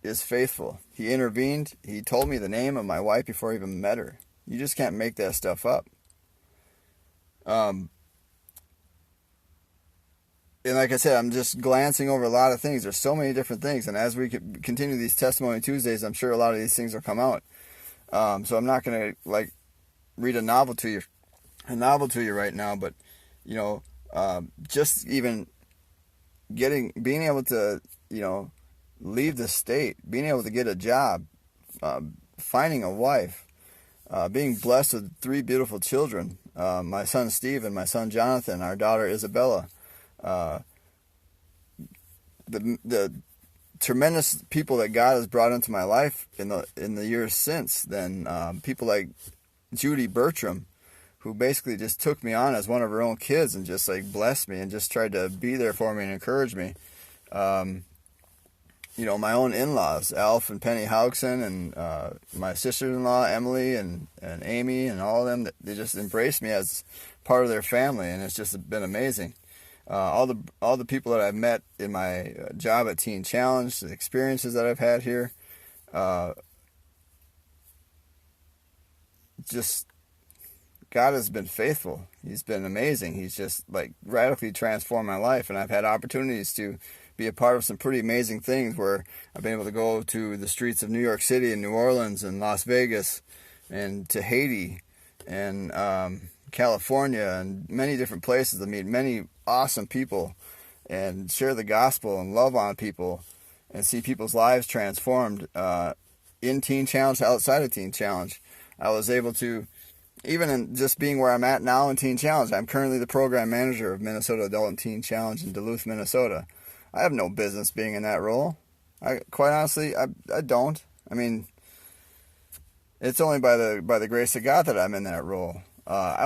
is faithful. He intervened. He told me the name of my wife before I even met her. You just can't make that stuff up. and like I said, I'm just glancing over a lot of things. There's so many different things, and as we continue these Testimony Tuesdays, I'm sure a lot of these things will come out. So I'm not gonna like read a novel to you right now, but you know, just even being able to, you know, leave the state, being able to get a job, finding a wife, being blessed with 3 beautiful children, my son Steve and my son Jonathan, our daughter Isabella, the tremendous people that God has brought into my life in the years since then, people like Judy Bertram, who basically just took me on as one of her own kids and just like blessed me and just tried to be there for me and encourage me. You know, my own in-laws, Alf and Penny Haugson, and my sisters-in-law, Emily and Amy, and all of them, they just embraced me as part of their family, and it's just been amazing. All the people that I've met in my job at Teen Challenge, the experiences that I've had here, just God has been faithful. He's been amazing. He's just like radically transformed my life, and I've had opportunities to be a part of some pretty amazing things where I've been able to go to the streets of New York City and New Orleans and Las Vegas and to Haiti and California and many different places to meet many awesome people and share the gospel and love on people and see people's lives transformed in Teen Challenge, outside of Teen Challenge. I was able to, even in just being where I'm at now in Teen Challenge, I'm currently the program manager of Minnesota Adult and Teen Challenge in Duluth, Minnesota. I have no business being in that role. Quite honestly, I don't. I mean, it's only by the grace of God that I'm in that role. I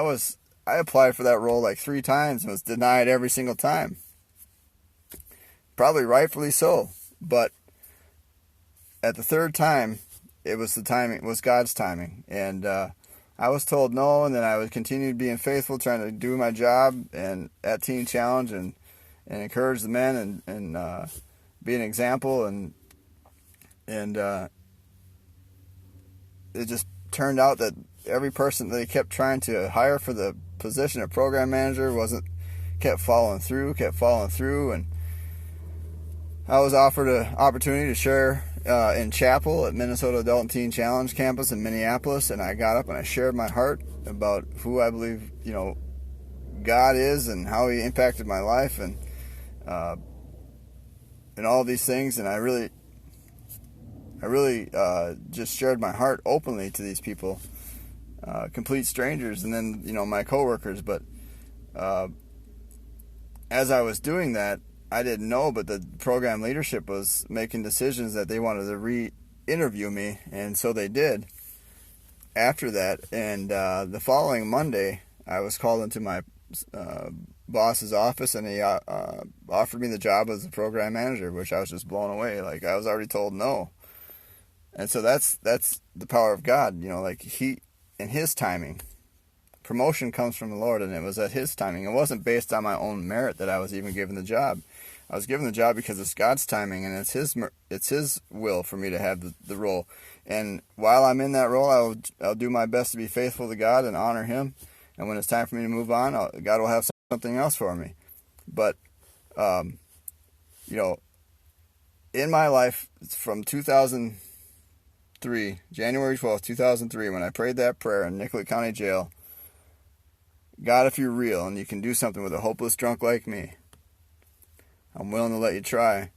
applied for that role like 3 times and was denied every single time. Probably rightfully so, but at the 3rd time, it was God's timing, and I was told no, and then I would continue being faithful, trying to do my job and at Teen Challenge and encourage the men and be an example, and it just turned out that every person they kept trying to hire for the position of program manager kept following through, and I was offered an opportunity to share in chapel at Minnesota Adult and Teen Challenge campus in Minneapolis, and I got up and I shared my heart about who I believe, you know, God is and how He impacted my life and all these things, and I really just shared my heart openly to these people, complete strangers, and then, you know, my coworkers. But as I was doing that, I didn't know, but the program leadership was making decisions that they wanted to re-interview me, and so they did after that. And the following Monday, I was called into my boss's office, and he offered me the job as the program manager, which I was just blown away. Like, I was already told no. And so that's the power of God, you know, like He, in His timing. Promotion comes from the Lord, and it was at His timing. It wasn't based on my own merit that I was even given the job. I was given the job because it's God's timing, and it's His will for me to have the role. And while I'm in that role, I'll do my best to be faithful to God and honor Him. And when it's time for me to move on, God will have something else for me. But, you know, in my life, from 2003, January 12th, 2003, when I prayed that prayer in Nicollet County Jail, God, if you're real and you can do something with a hopeless drunk like me, I'm willing to let you try.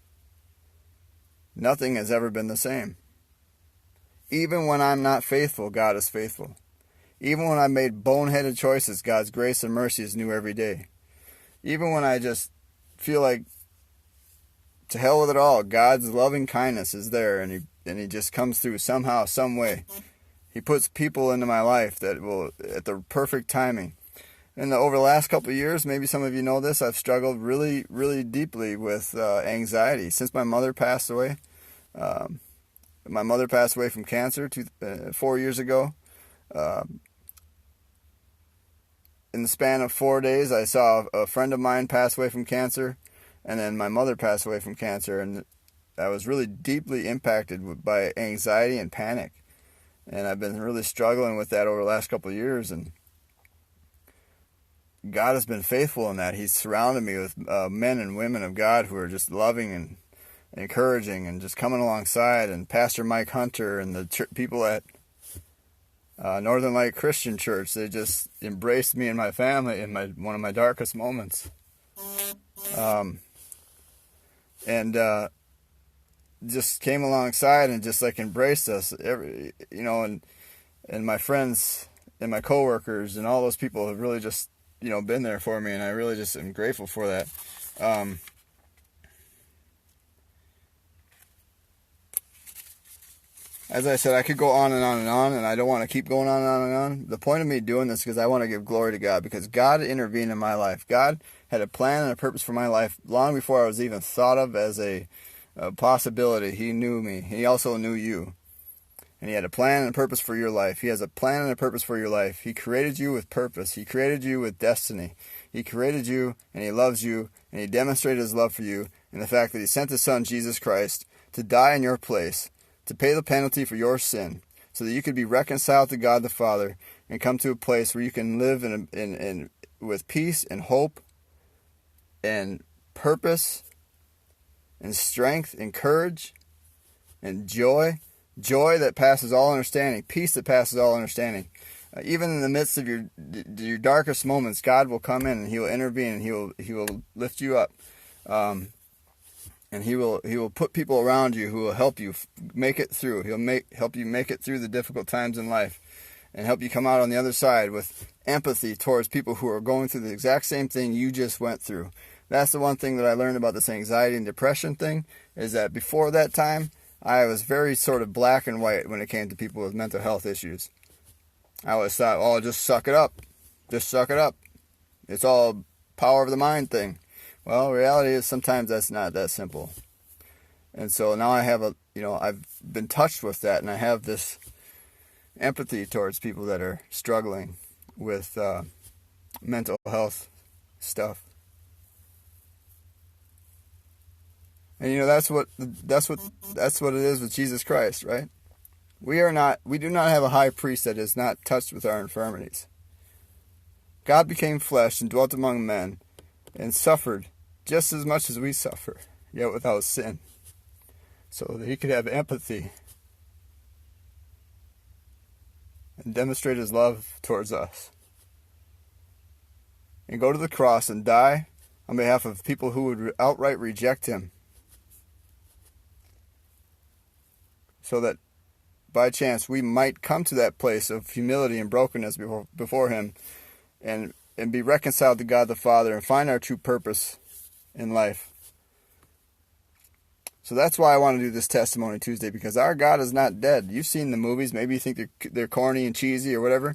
Nothing has ever been the same. Even when I'm not faithful, God is faithful. Even when I made boneheaded choices, God's grace and mercy is new every day. Even when I just feel like, to hell with it all, God's loving kindness is there, and He just comes through somehow, some way. He puts people into my life that will, at the perfect timing. And over the last couple of years, maybe some of you know this, I've struggled really, really deeply with anxiety. Since my mother passed away, my mother passed away from cancer 4 years ago. In the span of 4 days, I saw a friend of mine pass away from cancer, and then my mother passed away from cancer, and I was really deeply impacted by anxiety and panic. And I've been really struggling with that over the last couple of years, and God has been faithful in that. He's surrounded me with men and women of God who are just loving and encouraging and just coming alongside. And Pastor Mike Hunter and the people at Northern Light Christian Church, they just embraced me and my family in one of my darkest moments. And just came alongside and just like embraced us, and my friends and my coworkers and all those people have really just, been there for me, and I really just am grateful for that. As I said, I could go on and on and on, and I don't want to keep going on and on and on. The point of me doing this is because I want to give glory to God, because God intervened in my life. God had a plan and a purpose for my life long before I was even thought of as a possibility. He knew me. He also knew you. And He had a plan and a purpose for your life. He has a plan and a purpose for your life. He created you with purpose. He created you with destiny. He created you, and He loves you, and He demonstrated His love for you in the fact that He sent His Son, Jesus Christ, to die in your place, to pay the penalty for your sin, so that you could be reconciled to God the Father and come to a place where you can live with peace and hope and purpose and strength and courage and joy that passes all understanding, peace that passes all understanding. Even in the midst of your darkest moments, God will come in and He will intervene, and He will lift you up. And He will put people around you who will help you make it through. He'll help you make it through the difficult times in life, and help you come out on the other side with empathy towards people who are going through the exact same thing you just went through. That's the one thing that I learned about this anxiety and depression thing, is that before that time, I was very sort of black and white when it came to people with mental health issues. I always thought, oh, just suck it up. Just suck it up. It's all power of the mind thing. Well, reality is sometimes that's not that simple. And so now I have I've been touched with that, and I have this empathy towards people that are struggling with mental health stuff. And that's what it is with Jesus Christ, right? We do not have a high priest that is not touched with our infirmities. God became flesh and dwelt among men and suffered just as much as we suffer, yet without sin, so that He could have empathy and demonstrate His love towards us, and go to the cross and die on behalf of people who would outright reject Him, so that by chance we might come to that place of humility and brokenness before Him, and be reconciled to God the Father, and find our true purpose in life. So that's why I want to do this Testimony Tuesday, because our God is not dead. You've seen the movies. Maybe you think they're corny and cheesy or whatever,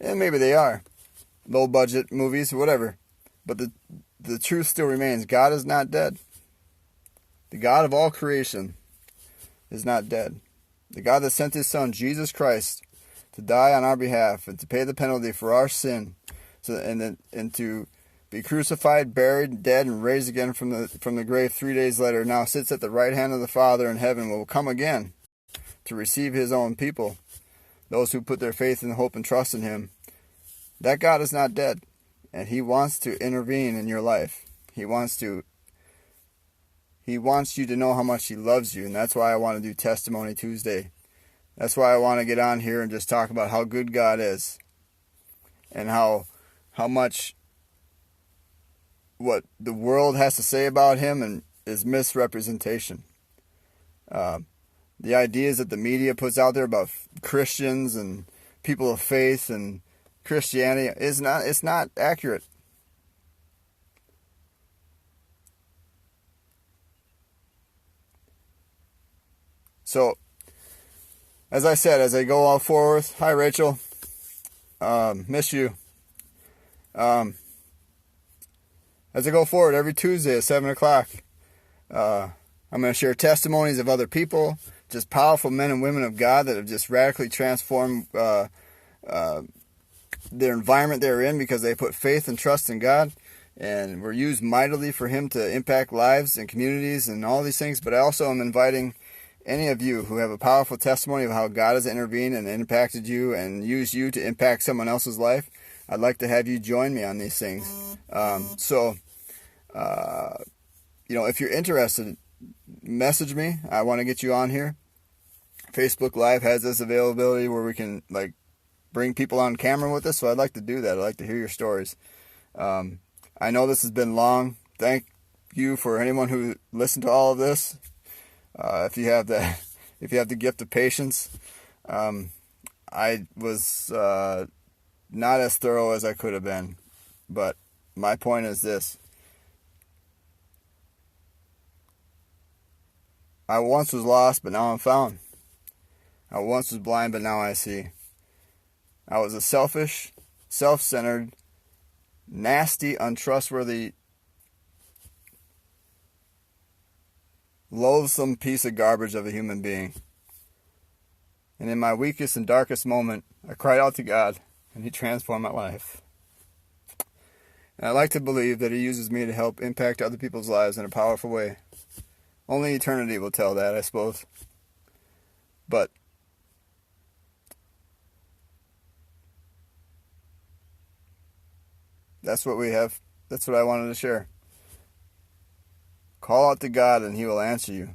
and maybe they are. Low budget movies, whatever. But the truth still remains. God is not dead. The God of all creation is not dead. The God that sent His Son, Jesus Christ, to die on our behalf and to pay the penalty for our sin, and to be crucified, buried, dead, and raised again from the grave 3 days later, now sits at the right hand of the Father in heaven, will come again to receive His own people, those who put their faith and hope and trust in Him. That God is not dead, and He wants to intervene in your life. He wants you to know how much He loves you, and that's why I want to do Testimony Tuesday. That's why I want to get on here and just talk about how good God is, and how much what the world has to say about Him and is misrepresentation. The ideas that the media puts out there about Christians and people of faith and Christianity it's not accurate. So, as I said, as I go all forward, hi Rachel, miss you. As I go forward every Tuesday at 7 o'clock, I'm going to share testimonies of other people, just powerful men and women of God that have just radically transformed their environment they're in because they put faith and trust in God, and were used mightily for Him to impact lives and communities and all these things. But I also am inviting any of you who have a powerful testimony of how God has intervened and impacted you and used you to impact someone else's life. I'd like to have you join me on these things. If you're interested, message me. I want to get you on here. Facebook Live has this availability where we can bring people on camera with us, so I'd like to do that. I'd like to hear your stories. I know this has been long. Thank you for anyone who listened to all of this. If you have the gift of patience, I was not as thorough as I could have been, but my point is this. I once was lost, but now I'm found. I once was blind, but now I see. I was a selfish, self-centered, nasty, untrustworthy, loathsome piece of garbage of a human being. And in my weakest and darkest moment, I cried out to God, and He transformed my life. And I like to believe that He uses me to help impact other people's lives in a powerful way. Only eternity will tell that, I suppose. But that's what we have. That's what I wanted to share. Call out to God and He will answer you.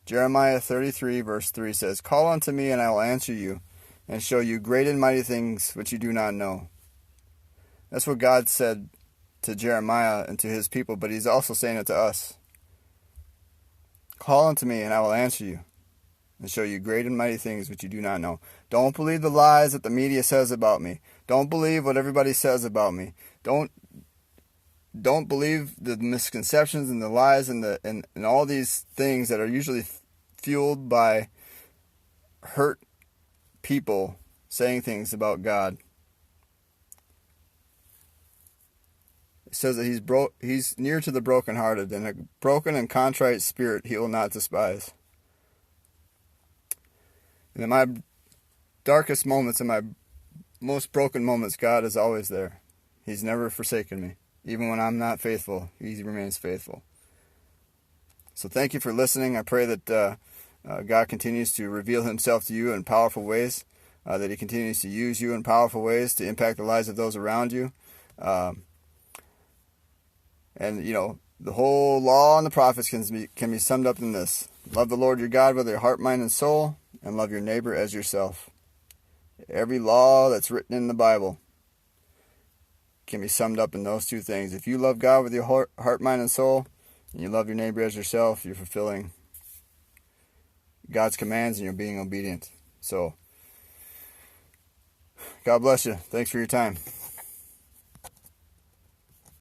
Jeremiah 33 verse 3 says, "Call unto me and I will answer you and show you great and mighty things which you do not know." That's what God said to Jeremiah and to His people, but He's also saying it to us. Call unto me and I will answer you and show you great and mighty things which you do not know. Don't believe the lies that the media says about me. Don't believe what everybody says about me. Don't believe the misconceptions and the lies and all these things that are usually fueled by hurt people saying things about God. It says that He's near to the brokenhearted, and a broken and contrite spirit He will not despise. And in my darkest moments, in my most broken moments, God is always there. He's never forsaken me. Even when I'm not faithful, He remains faithful. So thank you for listening. I pray that God continues to reveal Himself to you in powerful ways, that He continues to use you in powerful ways to impact the lives of those around you. The whole law and the prophets can be summed up in this. Love the Lord your God with your heart, mind, and soul, and love your neighbor as yourself. Every law that's written in the Bible can be summed up in those two things. If you love God with your heart, mind, and soul, and you love your neighbor as yourself, you're fulfilling God's commands and you're being obedient. So, God bless you. Thanks for your time.